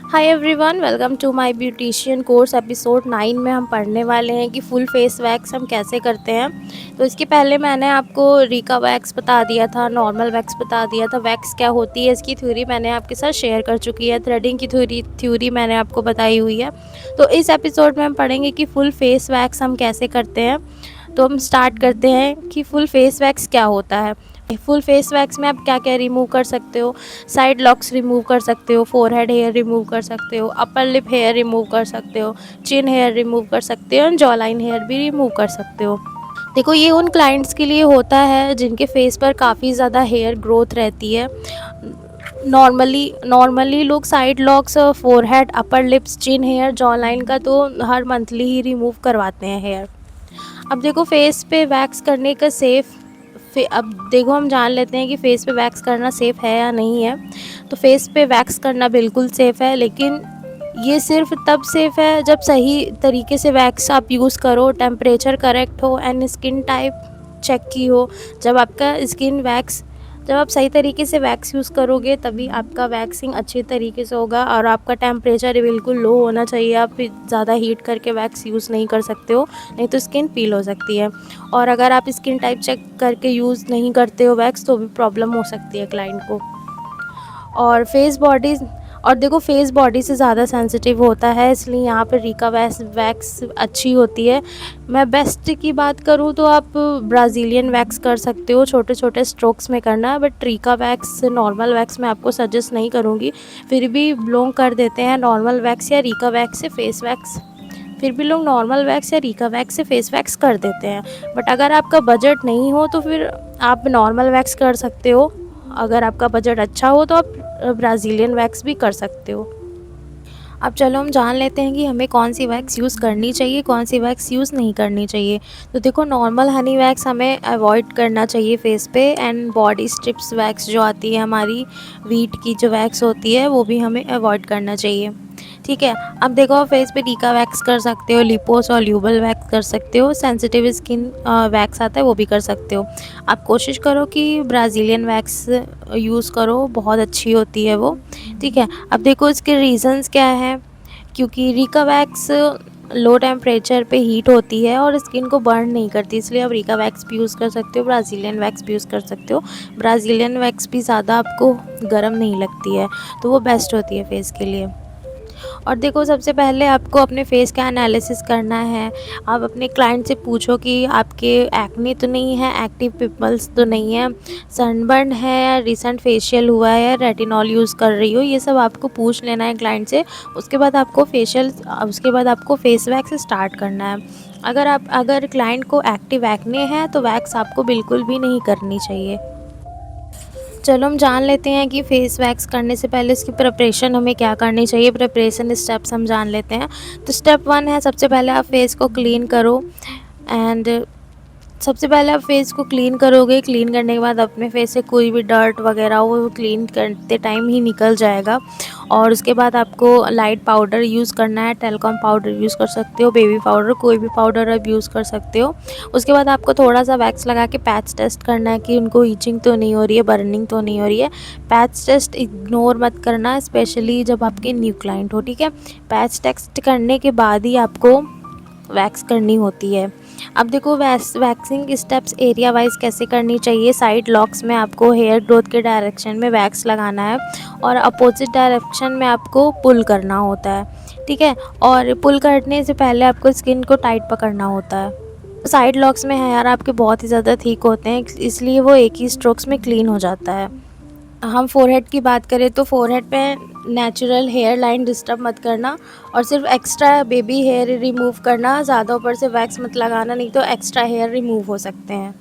Hi everyone, welcome to my beautician course. Episode 9 में हम पढ़ने वाले हैं कि फुल फेस वैक्स हम कैसे करते हैं। तो इसके पहले मैंने आपको रिका वैक्स बता दिया था, नॉर्मल वैक्स बता दिया था। वैक्स क्या होती है इसकी थ्योरी मैंने आपके साथ शेयर कर चुकी है। थ्रेडिंग की थ्योरी मैंने आपको बताई हुई है। तो इस एपिसोड में हम पढ़ेंगे कि फुल फेस वैक्स हम कैसे करते हैं। तो हम स्टार्ट करते हैं कि फुल फेस वैक्स क्या होता है। फुल फेस वैक्स में आप क्या क्या रिमूव कर सकते हो। साइड लॉक्स रिमूव कर सकते हो, फोरहेड हेयर रिमूव कर सकते हो, अपर लिप हेयर रिमूव कर सकते हो, चिन हेयर रिमूव कर सकते हो और जॉ लाइन हेयर भी रिमूव कर सकते हो। देखो, ये उन क्लाइंट्स के लिए होता है जिनके फेस पर काफ़ी ज़्यादा हेयर ग्रोथ रहती है। नॉर्मली लोग side locks, forehead, upper lips, chin hair, jaw line का तो हर मंथली ही रिमूव करवाते हैं हेयर। अब देखो, फेस पे वैक्स करने का अब देखो, हम जान लेते हैं कि फ़ेस पे वैक्स करना सेफ़ है या नहीं है। तो फेस पे वैक्स करना बिल्कुल सेफ़ है, लेकिन ये सिर्फ तब सेफ़ है जब सही तरीके से वैक्स आप यूज़ करो, टेम्परेचर करेक्ट हो एंड स्किन टाइप चेक की हो। जब आपका स्किन वैक्स जब आप सही तरीके से वैक्स यूज़ करोगे तभी आपका वैक्सिंग अच्छी तरीके से होगा। और आपका टेम्परेचर बिल्कुल लो होना चाहिए। आप ज़्यादा हीट करके वैक्स यूज़ नहीं कर सकते हो, नहीं तो स्किन पील हो सकती है। और अगर आप स्किन टाइप चेक करके यूज़ नहीं करते हो वैक्स, तो भी प्रॉब्लम हो सकती है क्लाइंट को। और देखो, फेस बॉडी से ज़्यादा सेंसिटिव होता है, इसलिए यहाँ पर रिका वैक्स अच्छी होती है। मैं बेस्ट की बात करूँ तो आप ब्राज़ीलियन वैक्स कर सकते हो, छोटे छोटे स्ट्रोक्स में करना है। But Rica wax, normal wax मैं आपको सजेस्ट नहीं करूँगी। फिर भी लोग कर देते हैं नॉर्मल वैक्स या रिका वैक्स से फेस वैक्स। फिर भी लोग नॉर्मल वैक्स या रिका वैक्स से फेस वैक्स कर देते हैं। बट अगर आपका बजट नहीं हो तो फिर आप नॉर्मल वैक्स कर सकते हो। अगर आपका बजट अच्छा हो तो आप ब्राज़ीलियन वैक्स भी कर सकते हो। अब चलो हम जान लेते हैं कि हमें कौन सी वैक्स यूज़ करनी चाहिए, कौन सी वैक्स यूज़ नहीं करनी चाहिए। तो देखो, नॉर्मल हनी वैक्स हमें अवॉइड करना चाहिए फेस पे। एंड बॉडी स्ट्रिप्स वैक्स जो आती है हमारी, वीट की जो वैक्स होती है, वो भी हमें अवॉइड करना चाहिए। ठीक है। अब देखो, आप फेस पे टीका वैक्स कर सकते हो, लिपोसोल्यूबल वैक्स कर सकते हो, सेंसिटिव स्किन वैक्स आता है वो भी कर सकते हो। आप कोशिश करो कि ब्राज़ीलियन वैक्स यूज़ करो, बहुत अच्छी होती है वो। ठीक है। अब देखो, इसके रीज़न्स क्या हैं। क्योंकि रिका वैक्स लो टेम्परेचर पे हीट होती है और स्किन को बर्न नहीं करती, इसलिए आप रिका वैक्स भी यूज़ कर सकते हो, ब्राज़ीलियन वैक्स भी यूज़ कर सकते हो। ब्राज़ीलियन वैक्स भी ज़्यादा आपको गर्म नहीं लगती है, तो वो बेस्ट होती है फेस के लिए। और देखो, सबसे पहले आपको अपने फेस का एनालिसिस करना है। आप अपने क्लाइंट से पूछो कि आपके एक्ने तो नहीं है, एक्टिव पिंपल्स तो नहीं है, सनबर्न है, रिसेंट फेशियल हुआ है, रेटिनॉल यूज़ कर रही हो। ये सब आपको पूछ लेना है क्लाइंट से। उसके बाद आपको फेस वैक्स स्टार्ट करना है। अगर क्लाइंट को एक्टिव एक्ने है तो वैक्स आपको बिल्कुल भी नहीं करनी चाहिए। चलो हम जान लेते हैं कि फेस वैक्स करने से पहले इसकी प्रिपरेशन हमें क्या करनी चाहिए। प्रिपरेशन स्टेप्स हम जान लेते हैं। तो स्टेप 1 है, सबसे पहले आप फेस को क्लीन करो। एंड सबसे पहले आप फेस को क्लीन करोगे। क्लीन करने के बाद अपने फेस से कोई भी डर्ट वगैरह हो, वो क्लीन करते टाइम ही निकल जाएगा। और उसके बाद आपको लाइट पाउडर यूज़ करना है। टेलकॉम पाउडर यूज़ कर सकते हो, बेबी पाउडर, कोई भी पाउडर आप यूज़ कर सकते हो। उसके बाद आपको थोड़ा सा वैक्स लगा के पैच टेस्ट करना है कि उनको ईचिंग तो नहीं हो रही है, बर्निंग तो नहीं हो रही है। पैच टेस्ट इग्नोर मत करना, स्पेशली जब आपके न्यू क्लाइंट हो। ठीक है। पैच टेस्ट करने के बाद ही आपको वैक्स करनी होती है। अब देखो, वैक्सिंग स्टेप्स एरिया वाइज कैसे करनी चाहिए। साइड लॉक्स में आपको हेयर ग्रोथ के डायरेक्शन में वैक्स लगाना है और अपोजिट डायरेक्शन में आपको पुल करना होता है। ठीक है। और पुल करने से पहले आपको स्किन को टाइट पकड़ना होता है। साइड लॉक्स में हेयर आपके बहुत ही ज़्यादा थिक होते हैं, इसलिए वो एक ही स्ट्रोक्स में क्लीन हो जाता है। हम फोरहेड की बात करें तो फोरहेड पे नेचुरल हेयर लाइन डिस्टर्ब मत करना और सिर्फ एक्स्ट्रा बेबी हेयर रिमूव करना। ज़्यादा ऊपर से वैक्स मत लगाना, नहीं तो एक्स्ट्रा हेयर रिमूव हो सकते हैं।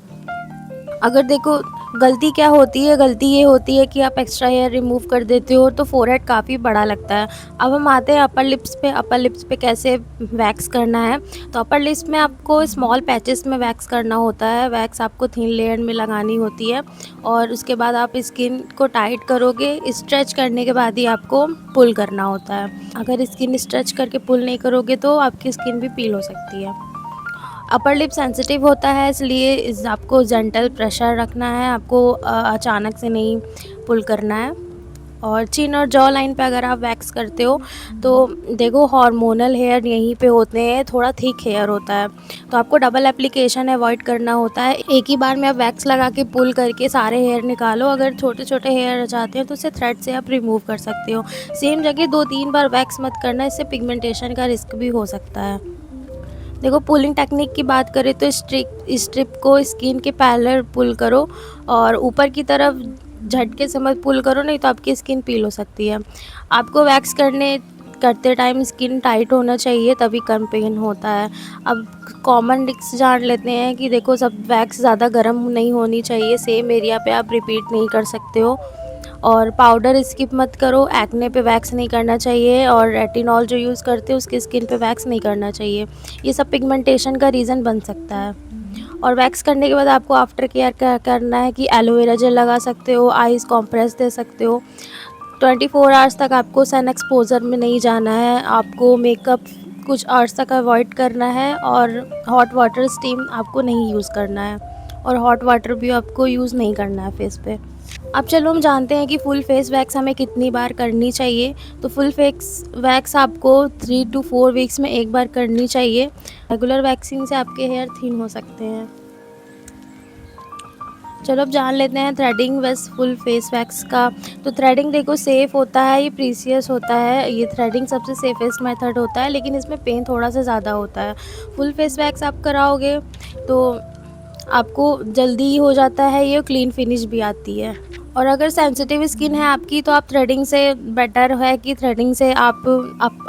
अगर देखो, गलती क्या होती है, गलती ये होती है कि आप एक्स्ट्रा हेयर रिमूव कर देते हो तो फोरहेड काफ़ी बड़ा लगता है। अब हम आते हैं अपर लिप्स पे। अपर लिप्स पे कैसे वैक्स करना है। तो अपर लिप्स में आपको स्मॉल पैचेस में वैक्स करना होता है। वैक्स आपको थिन लेयर में लगानी होती है और उसके बाद आप स्किन को टाइट करोगे। स्ट्रेच करने के बाद ही आपको पुल करना होता है। अगर स्किन स्ट्रेच करके पुल नहीं करोगे तो आपकी स्किन भी पील हो सकती है। अपर लिप सेंसिटिव होता है, इसलिए आपको जेंटल प्रेशर रखना है। आपको अचानक से नहीं पुल करना है। और चिन और जॉ लाइन पे अगर आप वैक्स करते हो तो देखो हार्मोनल हेयर यहीं पे होते हैं, थोड़ा थिक हेयर होता है, तो आपको डबल एप्लीकेशन अवॉइड करना होता है। एक ही बार में आप वैक्स लगा के पुल करके सारे हेयर निकालो। अगर छोटे छोटे हेयर जाते हैं तो उसे थ्रेड से आप रिमूव कर सकते हो। सेम जगह 2-3 बार वैक्स मत करना, इससे पिगमेंटेशन का रिस्क भी हो सकता है। देखो पुलिंग टेक्निक की बात करें तो स्ट्रिप को स्किन के पैरेलल पुल करो और ऊपर की तरफ झटके से मत पुल करो, नहीं तो आपकी स्किन पील हो सकती है। आपको वैक्स करते टाइम स्किन टाइट होना चाहिए, तभी कम पेन होता है। अब कॉमन ट्रिक्स जान लेते हैं कि देखो सब वैक्स ज़्यादा गर्म नहीं होनी चाहिए, सेम एरिया पे आप रिपीट नहीं कर सकते हो, और पाउडर स्किप मत करो, एक्ने पे वैक्स नहीं करना चाहिए, और रेटिनॉल जो यूज़ करते हो उसकी स्किन पे वैक्स नहीं करना चाहिए। ये सब पिगमेंटेशन का रीज़न बन सकता है। और वैक्स करने के बाद आपको आफ्टर केयर क्या करना है कि एलोवेरा जेल लगा सकते हो, आइस कॉम्प्रेस दे सकते हो। 24 आवर्स तक आपको सन एक्सपोजर में नहीं जाना है, आपको मेकअप कुछ आवर्स तक अवॉइड करना है, और हॉट वाटर स्टीम आपको नहीं यूज़ करना है, और हॉट वाटर भी आपको यूज़ नहीं करना है फेस पे। अब चलो हम जानते हैं कि फुल फेस वैक्स हमें कितनी बार करनी चाहिए। तो फुल फेस वैक्स आपको 3 to 4 वीक्स में एक बार करनी चाहिए। रेगुलर वैक्सिंग से आपके हेयर थिन हो सकते हैं। चलो अब जान लेते हैं थ्रेडिंग वैस फुल फेस वैक्स का। तो थ्रेडिंग देखो सेफ़ होता है, ये प्रीसियस होता है, ये थ्रेडिंग सबसे सेफेस्ट मेथड होता है, लेकिन इसमें पेन थोड़ा सा ज़्यादा होता है। फुल फेस वैक्स आप कराओगे तो आपको जल्दी ही हो जाता है ये, क्लीन फिनिश भी आती है। और अगर सेंसिटिव स्किन है आपकी तो आप थ्रेडिंग से बेटर है कि थ्रेडिंग से आप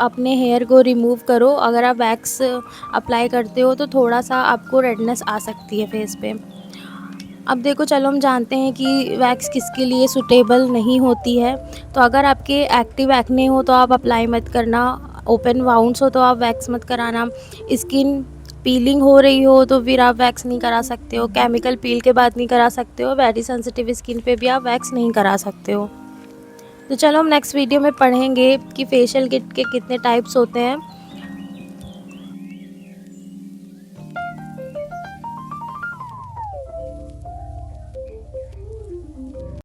अपने हेयर को रिमूव करो। अगर आप वैक्स अप्लाई करते हो तो थोड़ा सा आपको रेडनेस आ सकती है फेस पे। अब देखो चलो हम जानते हैं कि वैक्स किसके लिए सूटेबल नहीं होती है। तो अगर आपके एक्टिव एक्ने हो तो आप अप्लाई मत करना, ओपन वाउंड्स हो तो आप वैक्स मत कराना, स्किन पीलिंग हो रही हो तो फिर आप वैक्स नहीं करा सकते हो, केमिकल पील के बाद नहीं करा सकते हो, वेरी सेंसिटिव स्किन पे भी आप वैक्स नहीं करा सकते हो। तो चलो हम नेक्स्ट वीडियो में पढ़ेंगे कि फेशियल किट के कितने टाइप्स होते हैं।